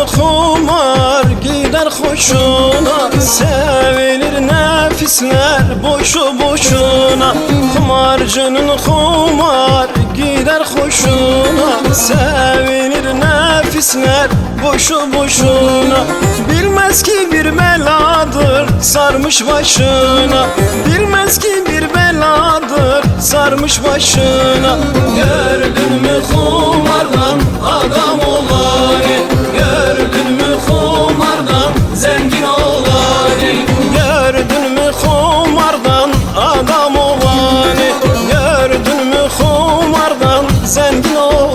kumar gider hoşuna, sevilir nefisler boşu boşuna. Kumarcının kumar gider hoşuna, sevilir nefisler boşu boşuna. Bilmez ki bir beladır sarmış başına, bilmez ki bir beladır sarmış başına. Gördün mü kumardan adam olanı, gördün mü kumardan zengin olanı, gördün mü kumardan adam olanı, gördün mü kumardan zengin olanı.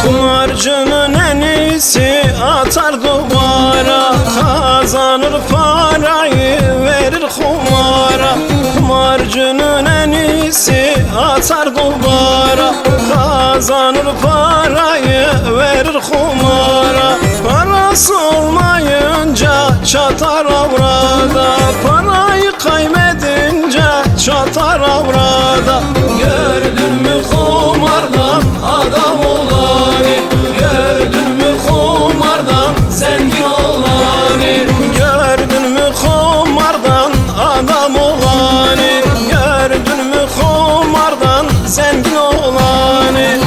Kumarcının en iyisi atar duvara, kazanır parayı verir kumara. Kumarcının en iyisi atar duvara, kazanır parayı verir kumara. Parası olmayınca çatar avrada, parayı kaybedince çatar avrada. Gördün mü kumardan adam olanı, gördün mü kumardan zengin olanı, gördün mü kumardan adam olanı, gördün mü kumardan zengin olanı.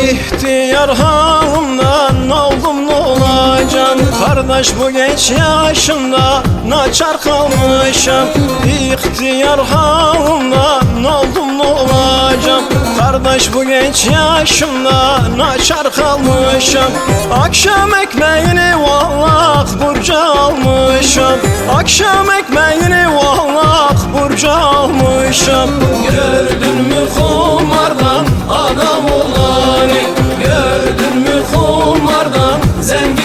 İhtiyar halimden oldum ne olacağım? Kardeş bu genç yaşımda naçar kalmışım. İhtiyar halimden oldum ne olacağım? Kardeş bu genç yaşımda naçar kalmışım. Akşam ekmeğini vallahi burca almışım, akşam ekmeğini vallahi burca almışım. Gördün mü kumardan adam olanı, gördün mü kumardan zengin